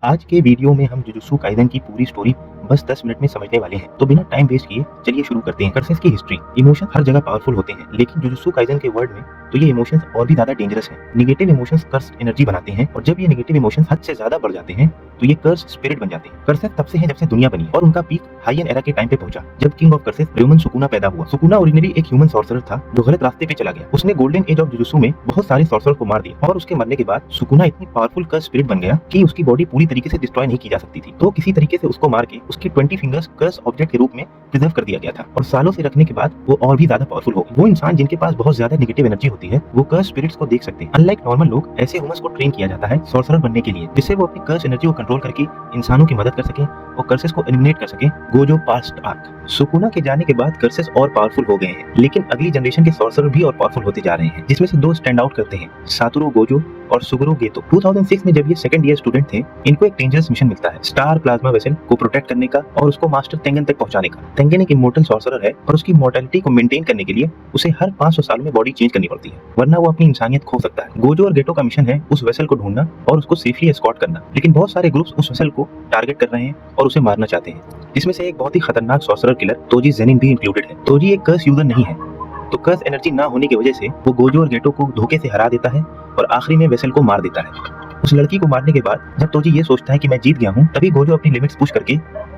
आज के वीडियो में हम जुजुत्सु काइसेन की पूरी स्टोरी बस 10 मिनट में समझने वाले हैं। तो बिना टाइम वेस्ट किए चलिए शुरू करते हैं। कर्सेस की हिस्ट्री। इमोशन हर जगह पावरफुल होते हैं, लेकिन जुजुत्सु काइसेन के वर्ड में तो ये इमोशंस और भी ज्यादा डेंजरस हैं। नेगेटिव इमोशंस कर्स एनर्जी बनाते हैं, और जब ये नेगेटिव इमोशंस हद से ज्यादा बढ़ जाते हैं तो ये कर्स स्पिरिट बन जाते हैं। कर्सेस तब से हैं जब से दुनिया बनी, और उनका पीक हाइयन एरा के टाइम पे पहुंचा, जब किंग ऑफ कर्सेस र्योमन सुकुना पैदा हुआ। सुकुना ओरिजिनली एक ह्यूमन सॉर्सरर था जो गलत रास्ते पे चला गया। उसने गोल्डन एज ऑफ जुजुत्सु में बहुत सारे सॉर्सरर को मार दिया, और उसके मरने के बाद सुकुना इतनी पावरफुल कर्स स्पिरिट बन गया कि उसकी बॉडी पूरी तरीके से डिस्ट्रॉय नहीं की जा सकती थी। तो किसी तरीके से उसको मार के उसकी 20 फिंगर्स कर्स ऑब्जेक्ट के रूप में प्रिजर्व कर दिया गया था, और सालों से रखने के बाद वो और भी ज्यादा पावरफुल हो गई। वो इंसान जिनके पास बहुत ज्यादा नेगेटिव एनर्जी होती है वो कर्स स्पिरिट्स को देख सकते हैं। अनलाइक नॉर्मल लोग, ऐसे ह्यूमंस को ट्रेन किया जाता है सॉर्सरर बनने के लिए, जिससे वो अपनी कर्स एनर्जी को कंट्रोल करके इंसानों की मदद कर सके और कर्सेस को एलिमिनेट कर सके। Gojo past arc. सुकुना के जाने के बाद कर्सेस और पावरफुल हो गए हैं, लेकिन अगली जनरेशन के सॉर्सरर भी और पावरफुल होते जा रहे हैं, जिसमें से दो स्टैंड आउट करते हैं, सातोरो गोजो और सुगुरो गेतो। 2006 में जब ये सेकंड ईयर स्टूडेंट थे, इनको एक डेंजरस मिशन मिलता है स्टार प्लाज्मा वेसल को प्रोटेक्ट करने का और उसको मास्टर तेंगन तक पहुंचाने का। तेंगन एक इमोर्टल सॉर्सरर है, और उसकी मॉर्टेलिटी को मेंटेन करने के लिए उसे हर 500 साल में बॉडी चेंज करनी पड़ती है, वरना वो अपनी इंसानियत खो सकता है। गोजो और गेटो का मिशन है उस वेसल को ढूंढना और उसको सेफली एस्कॉर्ट करना, लेकिन बहुत सारे ग्रुप्स उस वेसल को टारगेट कर रहे हैं और उसे मारना चाहते हैं, जिसमें से एक बहुत ही खतरनाक सॉर्सरर किलर तोजी जेनिन भी इंक्लूडेड है। तोजी एक कर्स यूजर नहीं है, तो कर्स एनर्जी ना होने की वजह से वो गोजो और गेटो को धोखे से हरा देता है और आखिरी में वेसल को मार देता है। उस लड़की को मारने के बाद जब तोजी ये सोचता है कि मैं जीत गया हूँ, तभी गोजो अपनी लिमिट्स पुश करके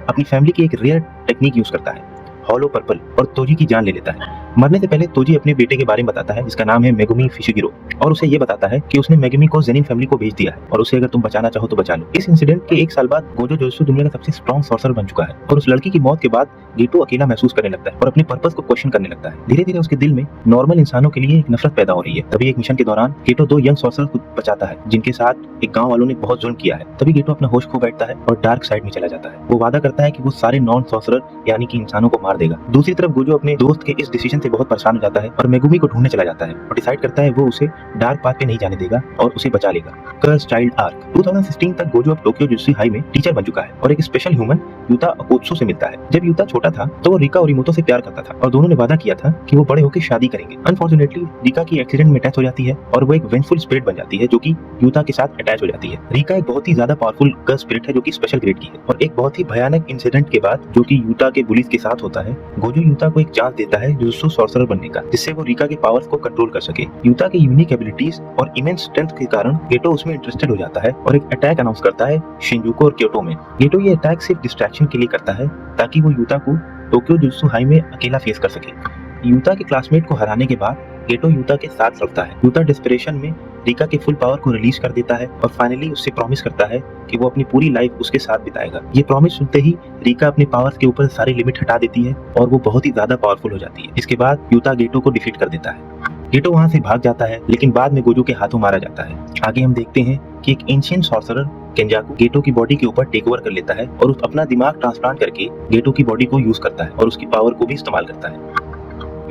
अपनी फैमिली की एक रेयर टेक्निक यूज करता है, हॉलो पर्पल, और तोजी की जान ले लेता है। मरने से पहले तोजी अपने बेटे के बारे में बताता है, जिसका नाम है मेगुमी फिशिगिरो, और उसे ये बताता है कि उसने मेगुमी को जेनिन फैमिली को भेज दिया है और उसे अगर तुम बचाना चाहो तो बचा लो। इस इंसिडेंट के 1 साल बाद गोजो जुजुत्सु दुनिया का सबसे स्ट्रॉन्ग सॉर्सरर बन चुका है, और उस लड़की की मौत के बाद गेटो अकेला महसूस करने लगता है और अपने पर्पस को क्वेश्चन करने लगता है। धीरे धीरे उसके दिल में नॉर्मल इंसानों के लिए एक नफरत पैदा हो रही है। तभी एक मिशन के दौरान गेटो 2 यंग सॉर्सरर को बचाता है, जिनके साथ एक गाँव वालों ने बहुत जुल्म किया है। तभी गेटो अपना होश खो बैठता है और डार्क साइड में चला जाता है। वो वादा करता है कि वो सारे नॉन सॉर्सरर यानी कि इंसानों को मार देगा। दूसरी तरफ गोजो अपने दोस्त के इस डिसीजन से बहुत परेशान हो जाता है और मेगुमी को ढूंढने चला जाता है, और डिसाइड करता है वो उसे डार्क पाथ पे नहीं जाने देगा और उसे बचा लेगा। कर्स चाइल्ड आर्क। 2016 तक गोजो अब टोक्यो जुजुत्सु हाई में टीचर बन चुका है और एक स्पेशल ह्यूमन यूता अकोत्सु से मिलता है। जब यूता छोटा था तो वो रिका ओरिमोतो से प्यार करता था, और दोनों ने वादा किया था कि वो बड़े होकर शादी करेंगे। अनफॉर्चुनेटली रिका की एक्सीडेंट में डेथ हो जाती है और वो एक वेंजफुल स्पिरिट बन जाती है जो कि यूता के साथ अटैच हो जाती है। रिका एक बहुत ही ज्यादा पावरफुल कर्स स्पिरिट है जो कि स्पेशल ग्रेड की है, और एक बहुत ही भयानक इंसिडेंट के बाद जो कि यूता के बुलीज के साथ होता है, गोजो यूता को एक चांस देता है जुजुत्सु सॉर्सरर बनने का, जिससे वो रिका के पावर्स को कंट्रोल कर सके। यूता के यूनिक एबिलिटीज और इमेंस स्ट्रेंथ के कारण गेटो उसमें इंटरेस्टेड हो जाता है और एक अटैक अनाउंस करता है शिंजुको और क्योटो में। गेटो ये अटैक सिर्फ डिस्ट्रैक्शन के लिए करता है ताकि वो यूता को टोक्यो जुजुत्सु हाई में अकेला फेस कर सके। यूता के क्लासमेट को हराने के बाद गेटो यूता के साथ चलता है। यूता डिस्परेशन में रिका के फुल पावर को रिलीज कर देता है और फाइनली उससे प्रॉमिस करता है कि वो अपनी पूरी लाइफ उसके साथ बिताएगा। ये प्रॉमिस सुनते ही रिका अपने पावर्स के ऊपर सारी लिमिट हटा देती है और वो बहुत ही ज्यादा पावरफुल हो जाती है। इसके बाद यूता गेटो को डिफीट कर देता है। गेटो वहां से भाग जाता है, लेकिन बाद में गोजो के हाथों मारा जाता है। आगे हम देखते हैं कि एक एंशिएंट सॉर्सरर केंजाकू गेटो की बॉडी के ऊपर टेक ओवर कर लेता है और अपना दिमाग ट्रांसप्लांट करके गेटो की बॉडी को यूज करता है और उसकी पावर को भी इस्तेमाल करता है।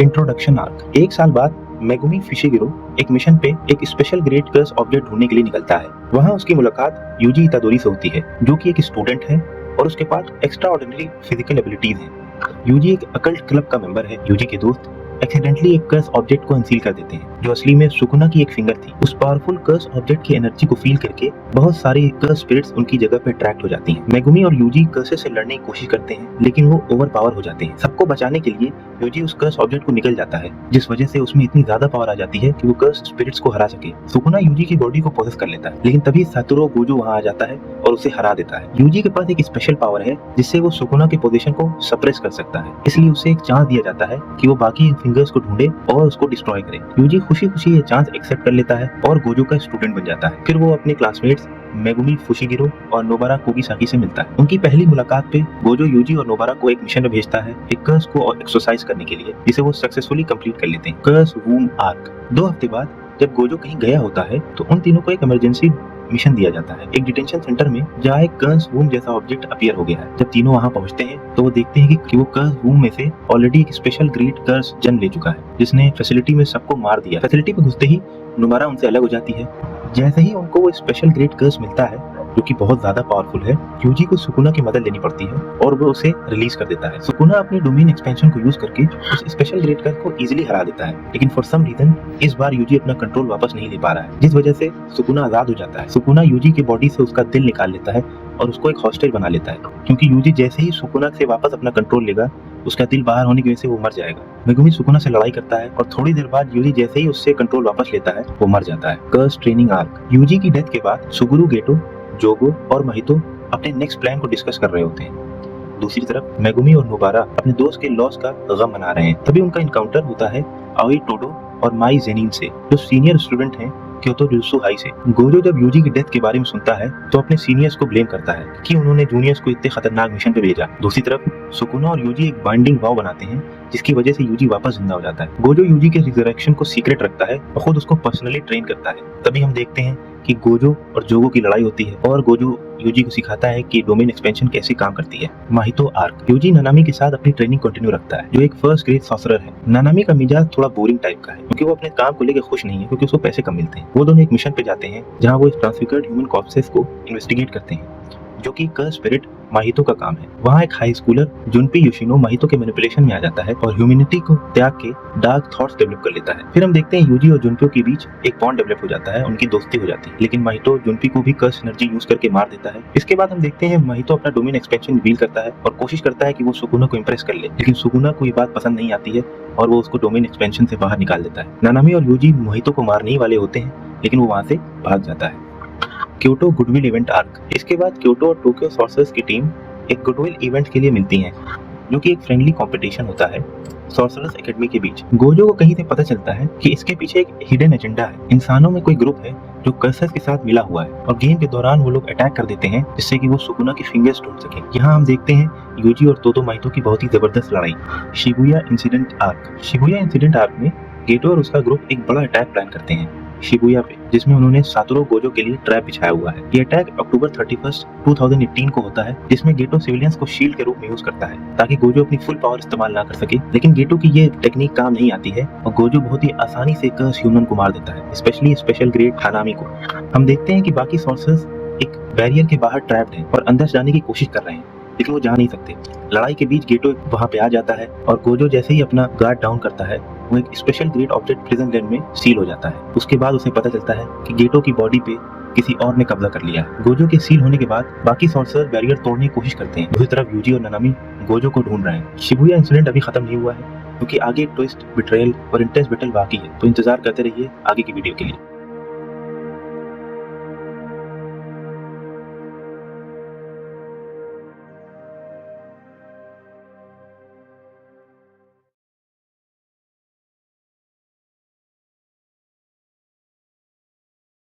Introduction arc. 1 साल बाद मेगुमी फिशिगिरो एक मिशन पे एक स्पेशल ग्रेड कर्स ऑब्जेक्ट ढूंढने के लिए निकलता है। वहाँ उसकी मुलाकात यूजी इतादोरी से होती है, जो कि एक स्टूडेंट है और उसके पास एक्स्ट्रा ऑर्डिनरी फिजिकल एबिलिटीज हैं। यूजी एक अकल्ट क्लब का मेंबर है। यूजी के दोस्त एक्सीडेंटली एक कर्स ऑब्जेक्ट को अनसील कर देते हैं, जो असली में सुकुना की एक फिंगर थी। उस पावरफुल कर्स ऑब्जेक्ट की एनर्जी को फील करके बहुत सारी कर्स स्पिरिट्स उनकी जगह पे अट्रैक्ट हो जाती हैं। मेगुमी और यूजी कर्सेस से लड़ने की कोशिश करते हैं, लेकिन वो ओवर पावर हो जाते हैं। सबको बचाने के लिए यूजी उस कर्स ऑब्जेक्ट को निकल जाता है, जिस वजह से उसमें इतनी ज्यादा पावर आ जाती है कि वो कर्स स्पिरिट्स को हरा सके। सुकुना यूजी की बॉडी को पोसेस कर लेता है, लेकिन तभी सातोरो गोजो वहां आ जाता है और उसे हरा देता है। यूजी के पास एक स्पेशल पावर है जिससे वो सुकुना के पोजीशन को सप्रेस कर सकता है, इसलिए उसे एक चांस दिया जाता है कि वो बाकी फिंगर्स को ढूंढे और उसको डिस्ट्रॉय करे। यूजी खुशी खुशी ये चांस एक्सेप्ट कर लेता है और गोजो का स्टूडेंट बन जाता है। फिर वो अपने क्लासमेट्स मेगुमी फुशिगिरो और नोबारा कोगिसाकी से मिलता है। उनकी पहली मुलाकात पे गोजो यूजी और नोबारा को एक मिशन में भेजता है एक कर्स को एक्सरसाइज करने के लिए, जिसे वो सक्सेसफुली कंप्लीट कर लेते हैं। कर्स वूम आर्क। 2 हफ्ते बाद जब गोजो कहीं गया होता है तो उन तीनों को एक इमरजेंसी मिशन दिया जाता है एक डिटेंशन सेंटर में, जहाँ एक कर्स वूम जैसा ऑब्जेक्ट अपीयर हो गया है। जब तीनों वहाँ पहुँचते हैं तो वो देखते हैं कि वो कर्स वूम में से ऑलरेडी एक स्पेशल ग्रेट कर्स जन्म ले चुका है, जिसने फैसिलिटी में सबको मार दिया। फैसिलिटी पे घुसते ही नोबारा उनसे अलग हो जाती है। जैसे ही उनको वो स्पेशल ग्रेट कर्स मिलता है जो कि बहुत ज्यादा पावरफुल है। यूजी को सुकुना की मदद लेनी पड़ती है और वो उसे रिलीज कर देता है। सुकुना अपनी डोमेन एक्सपेंशन को यूज करके उस स्पेशल ग्रेड कर्व को इजीली हरा देता है, लेकिन फॉर सम रीजन इस बार यूजी अपना कंट्रोल वापस नहीं ले पा रहा है, जिस वजह से सुकुना आजाद हो जाता है। सुकुना यूजी की बॉडी से उसका दिल निकाल लेता है और उसको एक हॉस्टेज बना लेता है, क्योंकि यूजी जैसे ही सुकुना से वापस अपना कंट्रोल लेगा उसका दिल बाहर होने की वजह से वो मर जाएगा। मेगुमी सुकुना से लड़ाई करता है और थोड़ी देर बाद यूजी जैसे ही उससे कंट्रोल वापस लेता है वो मर जाता है। कर्स ट्रेनिंग आर्क। यूजी की डेथ के बाद सुगुरु, गेटो, जोगो और महितो अपने नेक्स्ट प्लान को डिस्कस कर रहे होते हैं। दूसरी तरफ मेगुमी और नोबारा अपने दोस्त के लॉस का गम मना रहे हैं। तभी उनका इनकाउंटर होता है आओई टोडो और माई जेनिन से, जो सीनियर स्टूडेंट हैं क्योतो जुजुत्सु हाई से। गोजो जब यूजी की डेथ के बारे में सुनता है तो अपने सीनियर्स को ब्लेम करता है कि उन्होंने जूनियर्स को इतने खतरनाक मिशन पे भेजा। दूसरी तरफ सुकुना और यूजी एक बाइंडिंग वॉव बनाते हैं जिसकी वजह से यूजी वापस जिंदा हो जाता है। गोजो यूजी के रिजरेक्शन को सीक्रेट रखता है और खुद उसको पर्सनली ट्रेन करता है। तभी हम देखते हैं कि गोजो और जोगो की लड़ाई होती है और गोजो यूजी को सिखाता है कि डोमेन एक्सपेंशन कैसे काम करती है। माहितो आर्क। यूजी नानामी के साथ अपनी ट्रेनिंग कंटिन्यू रखता है, जो एक फर्स्ट ग्रेड सॉर्सरर है। नानामी का मिजाज थोड़ा बोरिंग टाइप का है क्योंकि वो अपने काम को लेकर खुश नहीं है, क्योंकि उसको पैसे कम मिलते हैं। वो दोनों एक मिशन पे जाते हैं जहाँ वो ट्रांसफिगर्ड ह्यूमन कॉर्प्सेस को इन्वेस्टिगेट करते हैं, जो कि कर्स स्पिरिट माहितो का काम है। वहाँ एक हाई स्कूलर जुनपी योशिनो माहितो के मैनिपुलेशन में आ जाता है और ह्यूमैनिटी को त्याग के डार्क थॉट्स डेवलप कर लेता है। फिर हम देखते हैं यूजी और जुनपियो के बीच एक बॉन्ड डेवलप हो जाता है, उनकी दोस्ती हो जाती है, लेकिन माहितो जुनपी को भी कर्स एनर्जी यूज करके मार देता है। इसके बाद हम देखते हैं माहितो अपना डोमेन एक्सपेंशन रिवील करता है और कोशिश करता है कि वो सुकुना को इम्प्रेस कर ले, लेकिन सुकुना को ये बात पसंद नहीं आती है और वो उसको डोमेन एक्सपेंशन से बाहर निकाल देता है। नानामी और यूजी माहितो को मारने ही वाले होते हैं, लेकिन वो वहाँ से भाग जाता है। Kyoto goodwill event arc. इसके बाद क्योटो और टोक्यो सॉर्सरर्स की टीम एक गुडविल इवेंट के लिए मिलती हैं, जो कि एक फ्रेंडली कंपटीशन होता है सॉर्सरर्स एकेडमी के बीच। गोजो को कहीं से पता चलता है कि इसके पीछे एक हिडन एजेंडा है। इंसानों में कोई ग्रुप है जो कर्सर्स के साथ मिला हुआ है और गेम के दौरान वो लोग अटैक कर देते हैं जिससे कि वो सुकुना की फिंगर्स तोड़ सके। यहाँ हम देखते हैं यूजी और तोतो माहितो की बहुत ही जबरदस्त लड़ाई। Shibuya incident arc. Shibuya incident arc में गेटो और उसका ग्रुप एक बड़ा अटैक प्लान करते हैं शिबुया पे, जिसमें उन्होंने सातोरो गोजो के लिए ट्रैप बिछाया हुआ है। ये अटैक अक्टूबर 31, 2018 को होता है, जिसमें गेटो सिविलियंस को शील्ड के रूप में यूज करता है ताकि गोजो अपनी फुल पावर इस्तेमाल ना कर सके। लेकिन गेटो की ये टेक्निक काम नहीं आती है और गोजो बहुत ही आसानी से कर्स ह्यूमन को मार देता है, स्पेशली स्पेशल ग्रेड हानामी को। हम देखते हैं कि बाकी सॉर्सर्स एक बैरियर के बाहर ट्रैप्ड हैं और अंदर जाने की कोशिश कर रहे हैं, लेकिन वो जा नहीं सकते। लड़ाई के बीच गेटो वहां पे आ जाता है और गोजो जैसे ही अपना गार्ड डाउन करता है वो एक स्पेशल ग्रेड ऑब्जेक्ट प्रिजन लेन में सील हो जाता है। उसके बाद उसे पता चलता है कि गेटो की बॉडी पे किसी और ने कब्जा कर लिया है। गोजो के सील होने के बाद बाकी सॉर्सरर बैरियर तोड़ने की कोशिश करते हैं। दूसरी तरफ यूजी और नानामी गोजो को ढूंढ रहे हैं। शिबुया इंसिडेंट अभी खत्म नहीं हुआ है क्योंकि आगे ट्विस्ट, बिट्रेयल और इंटेंस बैटल बाकी है, तो इंतजार करते रहिए आगे की वीडियो के लिए।